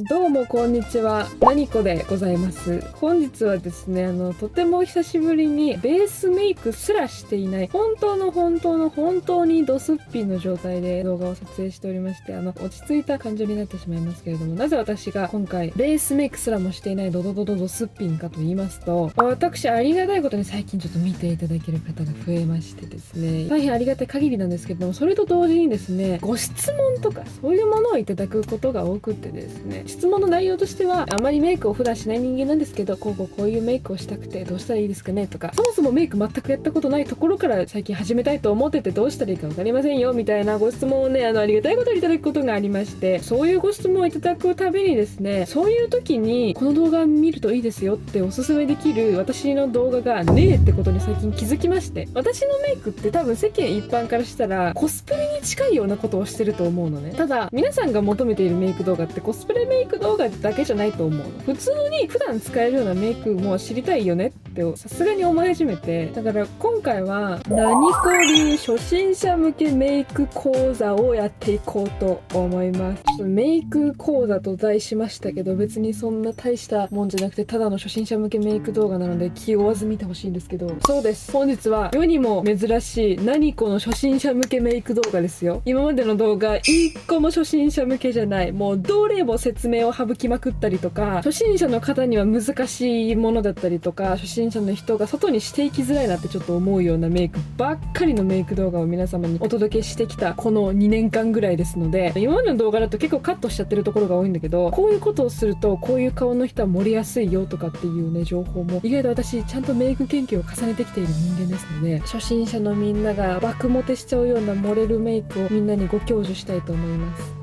どうもこんにちは、なにこでございます。本日はですね、とても久しぶりにベースメイクすらしていない本当にドスッピンの状態で動画を撮影しておりまして、落ち着いた感情になってしまいますけれども、なぜ私が今回ベースメイクすらもしていないドスッピンかと言いますと、私ありがたいことに最近ちょっと見ていただける方が増えましてですね、大変ありがたい限りなんですけれども、それと同時にですね、ご質問とかそういうものをいただくことが多くてですね、質問の内容としては、あまりメイクを普段しない人間なんですけど、こういうメイクをしたくてどうしたらいいですかねとか、そもそもメイク全くやったことないところから最近始めたいと思っててどうしたらいいか分かりませんよみたいなご質問をね、ありがたいことにいただくことがありまして、そういうご質問をいただくたびにですね、そういう時にこの動画見るといいですよっておすすめできる私の動画がねえってことに最近気づきまして、私のメイクって多分世間一般からしたらコスプレに近いようなことをしてると思うのね。ただ皆さんが求めているメイク動画ってコスプレメイク動画だけじゃないと思うの。普通に普段使えるようなメイクも知りたいよねってさすがに思い始めて、だから今回は何こ流初心者向けメイク講座をやっていこうと思います。ちょっとメイク講座と題しましたけど、別にそんな大したもんじゃなくてただの初心者向けメイク動画なので気負わず見てほしいんですけど、そうです、本日は世にも珍しい何この初心者向けメイク動画ですよ。今までの動画一個も初心者向けじゃない、もうどれも説明を省きまくったりとか、初心者の方には難しいものだったりとか、初心者の人が外にしていきづらいなってちょっと思うようなメイクばっかりのメイク動画を皆様にお届けしてきたこの2年間ぐらいですので、今までの動画だと結構カットしちゃってるところが多いんだけど、こういうことをするとこういう顔の人は盛りやすいよとかっていうね、情報も意外と私ちゃんとメイク研究を重ねてきている人間ですので、初心者のみんなが爆モテしちゃうような盛れるメイクをみんなにご教授したいと思います。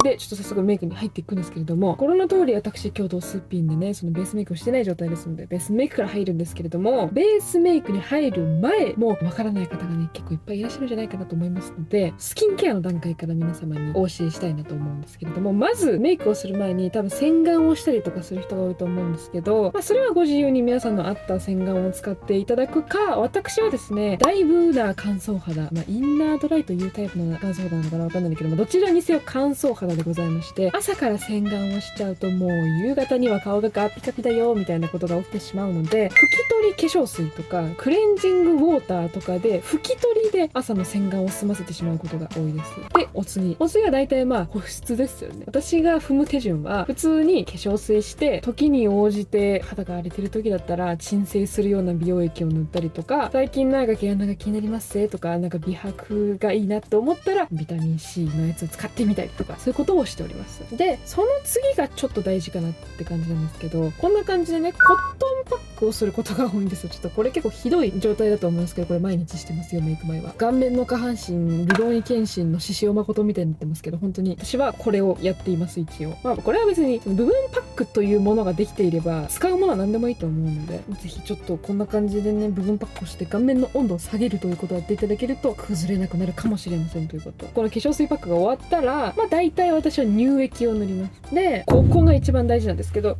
で、ちょっと早速メイクに入っていくんですけれども、この通り私今日ドスッピンでね、そのベースメイクをしてない状態ですので、ベースメイクから入るんですけれども、ベースメイクに入る前もわからない方がね、結構いっぱいいらっしゃるんじゃないかなと思いますので、スキンケアの段階から皆様にお教えしたいなと思うんですけれども、まずメイクをする前に多分洗顔をしたりとかする人が多いと思うんですけど、それはご自由に皆さんの合った洗顔を使っていただくか、私はですね、だいぶな乾燥肌、インナードライというタイプの乾燥肌なのかなわかんないんだけども、どちらにせよ乾燥肌でございまして、朝から洗顔をしちゃうともう夕方には顔がガピカピだよみたいなことが起きてしまうので、拭き取り化粧水とかクレンジングウォーターとかで拭き取りで朝の洗顔を済ませてしまうことが多いです。で、お次は大体保湿ですよね。私が踏む手順は普通に化粧水して、時に応じて肌が荒れてる時だったら鎮静するような美容液を塗ったりとか、最近なんか毛穴が気になりますぜとか、なんか美白がいいなって思ったらビタミン C のやつを使ってみたりとか、そういうことをしております。で、その次がちょっと大事かなって感じなんですけど、こんな感じでね、コットンパックをすることが多いんですよ。ちょっとこれ結構ひどい状態だと思うんですけど、これ毎日してますよ、メイク前は。顔面の下半身、ルローニケンシンの獅子王誠みたいになってますけど、本当に私はこれをやっています、一応。これは別に部分パックというものができていれば、使うものは何でもいいと思うので、ぜひちょっとこんな感じでね、部分パックをして顔面の温度を下げるということをやっていただけると、崩れなくなるかもしれませんということ。この化粧水パックが終わったら、大体私は乳液を塗ります。で、ここが一番大事なんですけど、1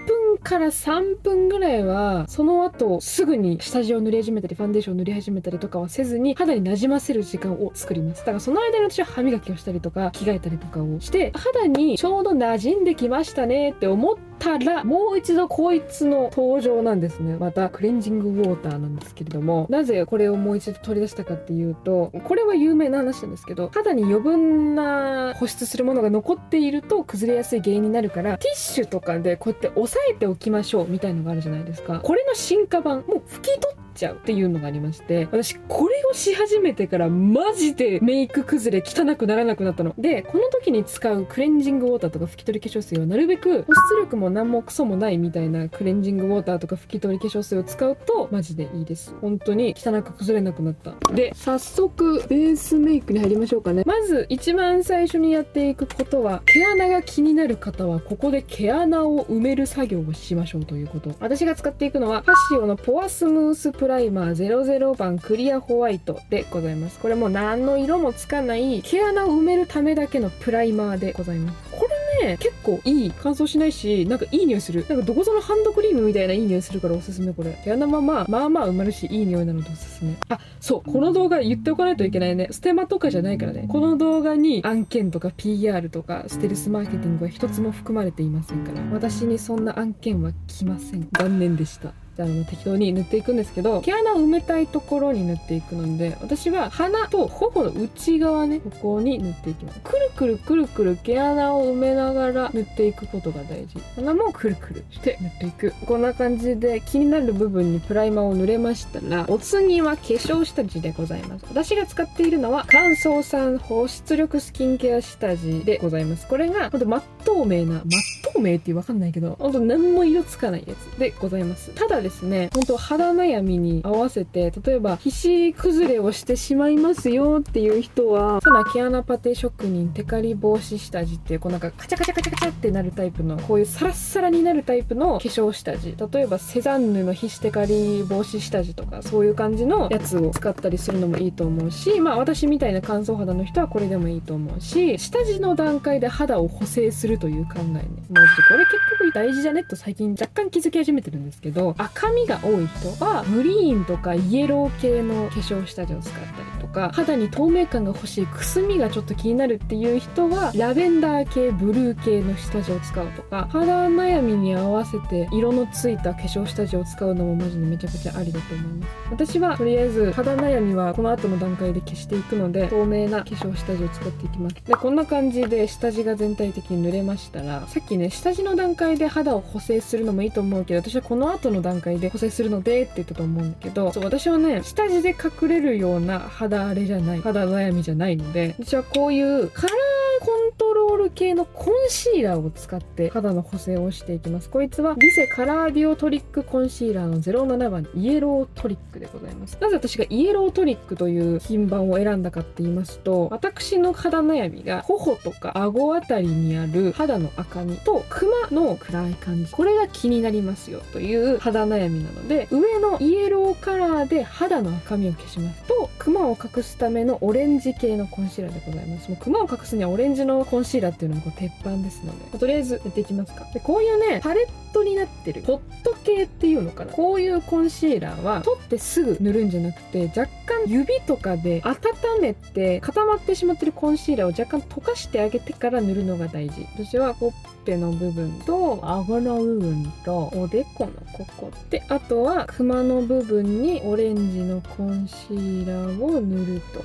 分から3分ぐらいはその後すぐに下地を塗り始めたりファンデーションを塗り始めたりとかはせずに、肌に馴染ませる時間を作ります。だからその間に私は歯磨きをしたりとか着替えたりとかをして、肌にちょうど馴染んできましたねって思ったら、もう一度こいつの登場なんですね。またクレンジングウォーターなんですけれども、なぜこれをもう一度取り出したかっていうと、これは有名な話なんですけど、肌に余分な保湿するものが残っていると崩れやすい原因になるから、ティッシュとかでこうやって押さえておきましょうみたいのがあるじゃないですか。これの進化版、もう拭き取ちゃうっていうのがありまして、私これをし始めてからマジでメイク崩れ汚くならなくなったので、この時に使うクレンジングウォーターとか拭き取り化粧水はなるべく保湿力も何もクソもないみたいなクレンジングウォーターとか拭き取り化粧水を使うとマジでいいです。本当に汚く崩れなくなった。で、早速ベースメイクに入りましょうかね。まず一番最初にやっていくことは、毛穴が気になる方はここで毛穴を埋める作業をしましょうということ。私が使っていくのはパシオのポアスムースプライマー00番クリアホワイトでございます。これも何の色もつかない毛穴を埋めるためだけのプライマーでございます。これね結構いい、乾燥しないし、なんかいい匂いする。なんかどこぞのハンドクリームみたいないい匂いするからおすすめ。これ毛穴まあまあ埋まるし、いい匂いなのでおすすめ。あ、そう、この動画言っておかないといけないね。ステマとかじゃないからね。この動画に案件とか PR とかステルスマーケティングは一つも含まれていませんから、私にそんな案件は来ません。残念でした。じゃあ適当に塗っていくんですけど、毛穴を埋めたいところに塗っていくので、私は鼻と頬の内側ね、ここに塗っていきます。くるくるくるくる毛穴を埋めながら塗っていくことが大事。鼻もくるくるして塗っていく。こんな感じで気になる部分にプライマーを塗れましたら、お次は化粧下地でございます。私が使っているのは乾燥酸保湿力スキンケア下地でございます。これがほんと真っ透明ってわかんないけど、ほんと何も色つかないやつでございます。ただですね、ほんと肌悩みに合わせて、例えば皮脂崩れをしてしまいますよっていう人は、その毛穴パテ職人テカリ防止下地っていう、こうなんかカチャカチャカチャカチャってなるタイプの、こういうサラッサラになるタイプの化粧下地、例えばセザンヌの皮脂テカリ防止下地とか、そういう感じのやつを使ったりするのもいいと思うし、まあ私みたいな乾燥肌の人はこれでもいいと思うし、下地の段階で肌を補正するという考えね、マジでこれ結局大事じゃねと最近若干気づき始めてるんですけど、赤みが多い人はグリーンとかイエロー系の化粧下地を使ったりとか、肌に透明感が欲しい、くすみがちょっと気になるっていう人はラベンダー系ブルー系の下地を使うとか、肌悩みに合わせて色のついた化粧下地を使うのもマジでめちゃくちゃありだと思います。私はとりあえず肌悩みはこの後の段階で消していくので、透明な化粧下地を使っていきます。でこんな感じで下地が全体的に塗れましたら、さっきね下地の段階で肌を補正するのもいいと思うけど、私はこの後の段階で補正するのでって言ったと思うんだけど、そう、私はね下地で隠れるような肌荒れじゃない、肌悩みじゃないので、私はこういうカラーコントロール系のコンシーラーを使って肌の補正をしていきます。こいつはビセカラービオトリックコンシーラーの07番イエロートリックでございます。なぜ私がイエロートリックという品番を選んだかって言いますと、私の肌悩みが頬とか顎あたりにある肌の赤みとクマの暗い感じ、これが気になりますよという肌悩みなので、上のイエローカラーで肌の赤みを消しますと、クマを隠すためのオレンジ系のコンシーラーでございます。もうクマを隠すにはオレンジのコンシーラーっていうのがこう鉄板ですので、とりあえずやっていきますか。でこういうねパレットになってるポット系っていうのかな、こういうコンシーラーは取ってすぐ塗るんじゃなくて、若干指とかで温めて固まってしまってるコンシーラーを若干溶かしてあげてから塗るのが大事。私はほっぺの部分と顎の部分とおでこのここで、あとはクマの部分にオレンジのコンシーラーを塗ると。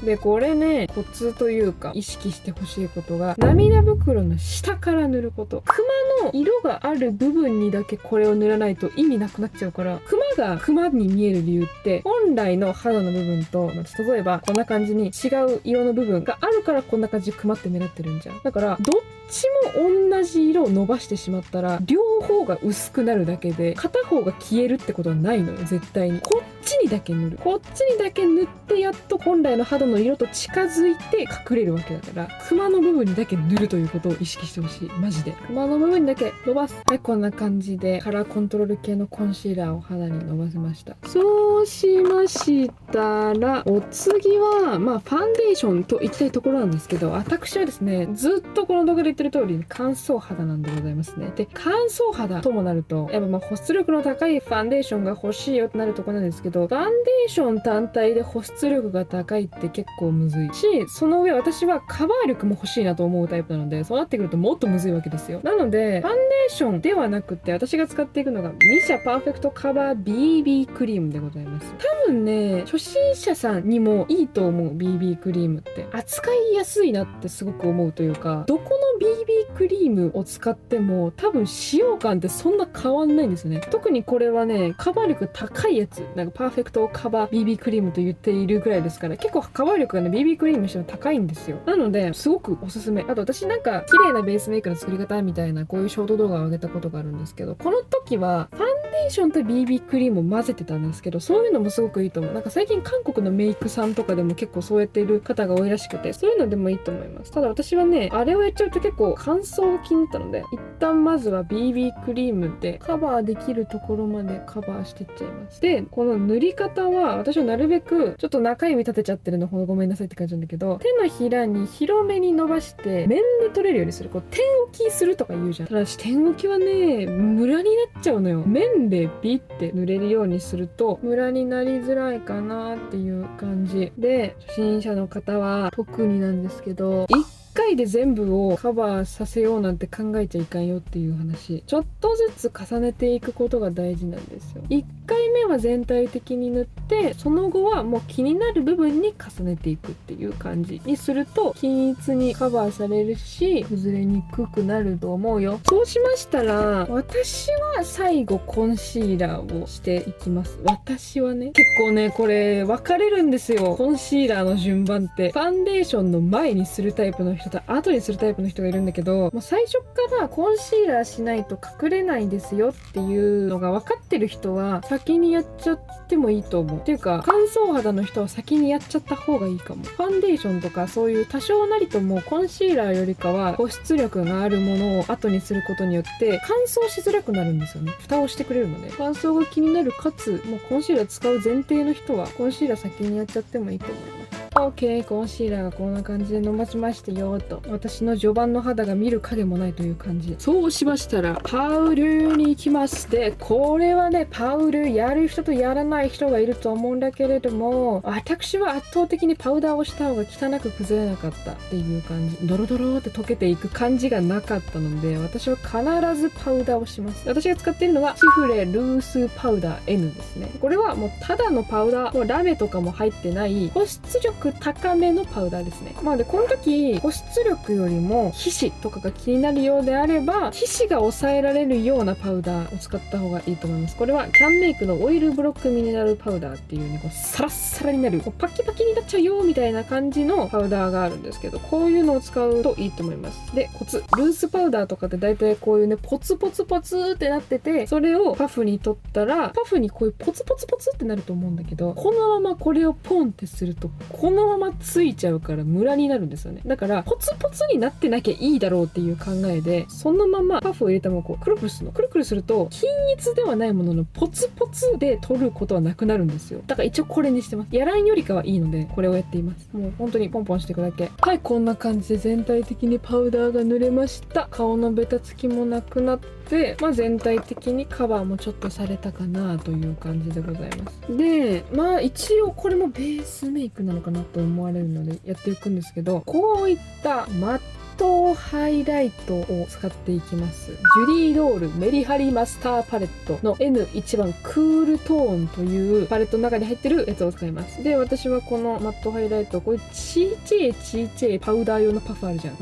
でこれねコツというか意識してほしいことが、涙袋の下から塗ること。クマの色がある部分にだけこれを塗らないと意味なくなっちゃうから、クマがクマに見える理由って本来の肌の部分と、例えばこんな感じに違う色の部分があるからこんな感じでクマって目立ってるんじゃん。だからどっちも同じ色を伸ばしてしまったら両方が薄くなるだけで片方が消えるってことはないのよ。絶対にこっちにだけ塗る、こっちにだけ塗ってやっと本来の肌の色と近づいて隠れるわけだから、クマの部分にだけ塗るということを意識してほしい。マジでクマの部分にだけ伸ばす。はい、こんな感じでカラーコントロール系のコンシーラーを肌に伸ばせました。そうしましたらお次はファンデーションといきたいところなんですけど、私はですねずっとこの動画で言ってる通り乾燥肌なんでございますね。で乾燥肌ともなるとやっぱ保湿力の高いファンデーションが欲しいよってなるところなんですけど、ファンデーション単体で保湿力が高いって結構むずいし、その上私はカバー力も欲しいなと思うタイプなので、そうなってくるともっとむずいわけですよ。なのでファンデーションではなくて私が使っていくのがミシャパーフェクトカバー BB クリームでございます。多分ね初心者さんにもいいと思う。 BB クリームって扱いやすいなってすごく思うというか、どこの BB クリームを使っても多分使用感ってそんな変わんないんですね。特にこれはねカバー力高いやつ、なんかパーフェクトカバー BB クリームと言っているぐらいですから、結構カバー力がね BB クリームにしては高いんですよ。なのですごくおすすめ。あと私なんか綺麗なベースメイクの作り方みたいなこういうショート動画を上げたことがあるんですけど、この時はファンデデーションと BB クリームを混ぜてたんですけど、そういうのもすごくいいと思う。なんか最近韓国のメイクさんとかでも結構そうやっている方が多いらしくて、そういうのでもいいと思います。ただ私はね、あれをやっちゃうと結構乾燥が気になったので、一旦まずは BB クリームでカバーできるところまでカバーしていっちゃいます。で、この塗り方は私はなるべくちょっと中指立てちゃってるのほどごめんなさいって感じなんだけど、手のひらに広めに伸ばして面で取れるようにする。こう点置きするとか言うじゃん。ただし点置きはね、ムラになっちゃうのよ。面でビッて塗れるようにするとムラになりづらいかなっていう感じで、初心者の方は特になんですけど、1回で全部をカバーさせようなんて考えちゃいかんよっていう話。ちょっとずつ重ねていくことが大事なんですよ。1回目は全体的に塗って、その後はもう気になる部分に重ねていくっていう感じにすると均一にカバーされるし、崩れにくくなると思うよ。そうしましたら、私は最後コンシーラーをしていきます。私はね、結構ね、これ分かれるんですよ。コンシーラーの順番って。ファンデーションの前にするタイプの人と後にするタイプの人がいるんだけど、もう最初からコンシーラーしないと隠れないですよっていうのが分かってる人は先にやっちゃってもいいと思う。っていうか、乾燥肌の人は先にやっちゃった方がいいかも。ファンデーションとかそういう多少なりともコンシーラーよりかは保湿力があるものを後にすることによって乾燥しづらくなるんですよね。蓋をしてくれるので。乾燥が気になるかつ、もうコンシーラー使う前提の人はコンシーラー先にやっちゃってもいいと思います。OK、コンシーラーがこんな感じで伸ばしましてよと。私の序盤の肌が見る影もないという感じ。そうしましたら、パウルに行きます。で、これはね、パウルやる人とやらない人がいると思うんだけれども、私は圧倒的にパウダーをした方が汚く崩れなかったっていう感じ。ドロドロって溶けていく感じがなかったので、私は必ずパウダーをします。私が使っているのがシフレルースパウダー N ですね。これはもうただのパウダー、もうラメとかも入ってない保湿力高めのパウダーですね。でこの時保湿力よりも皮脂とかが気になるようであれば、皮脂が抑えられるようなパウダーを使った方がいいと思います。これはキャンメイクのオイルブロックミネラルパウダーっていうね、こうサラッサラになる、こうパキパキになっちゃうよみたいな感じのパウダーがあるんですけど、こういうのを使うといいと思います。で、コツ、ルースパウダーとかって大体こういうね、ポツポツポツってなってて、それをパフに取ったら、パフにこういうポツポツポツってなると思うんだけど、このままこれをポンってすると、このままついちゃうからムラになるんですよね。だからポツポツになってなきゃいいだろうっていう考えで、そのままパフを入れたままこうくるくるするの。くるくるすると均一ではないもののポツポツで取ることはなくなるんですよ。だから一応これにしてます。やらんよりかはいいのでこれをやっています。もう本当にポンポンしていくだけ。はい、こんな感じで全体的にパウダーが塗れました。顔のベタつきもなくなって、全体的にカバーもちょっとされたかなという感じでございます。で、一応これもベースメイクなのかなと思われるのでやっていくんですけど、こういったマットハイライトを使っていきます。ジュリードールメリハリマスターパレットの N1 番クールトーンというパレットの中に入ってるやつを使います。で、私はこのマットハイライト、これちっちゃいパウダー用のパフあるじゃん。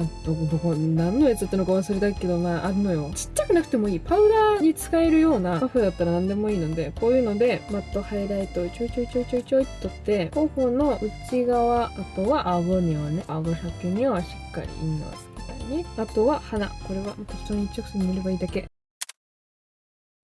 何のやつだったのか忘れたけど、あるのよ。ちっちゃくなくてもいい。パウダーに使えるようなパフだったら何でもいいので、こういうのでマットハイライトをちょいって取って、頬の内側、あとは顎にはね、顎先にはしっかり印をつけたりね。あとは鼻。これは適当に一直線に塗ればいいだけ。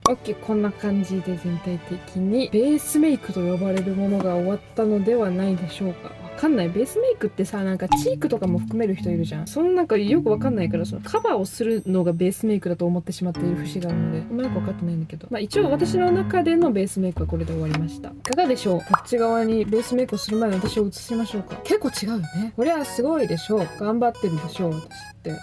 OK、こんな感じで全体的にベースメイクと呼ばれるものが終わったのではないでしょうか。わかんない。ベースメイクってさ、なんかチークとかも含める人いるじゃん。そのなんかよくわかんないから、そのカバーをするのがベースメイクだと思ってしまっている節があるので、あんまよくわかってないんだけど。一応私の中でのベースメイクはこれで終わりました。いかがでしょう？こっち側にベースメイクをする前に私を映しましょうか。結構違うよね。これはすごいでしょう。頑張ってるでしょう、私って。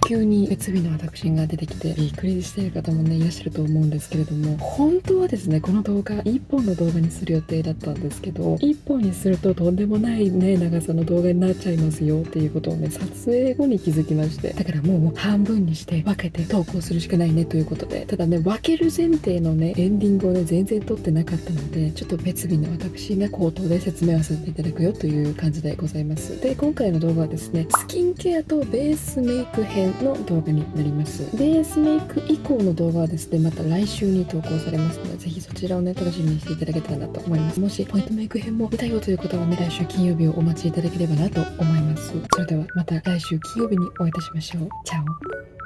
急に別日の私が出てきてびっくりしている方もねいらっしゃると思うんですけれども、本当はですねこの動画1本の動画にする予定だったんですけど、1本にするととんでもないね長さの動画になっちゃいますよっていうことをね撮影後に気づきまして、だからもう半分にして分けて投稿するしかないねということで、ただね分ける前提のねエンディングをね全然撮ってなかったので、ちょっと別日の私が口頭で説明をさせていただくよという感じでございます。で、今回の動画はですねスキンケアとベースメイク編の動画になります。ベースメイク以降の動画はですねまた来週に投稿されますので、ぜひそちらをね楽しみにしていただけたらなと思います。もしポイントメイク編も見たよという方はね来週金曜日をお待ちいただければなと思います。それではまた来週金曜日にお会いいたしましょう。チャオ。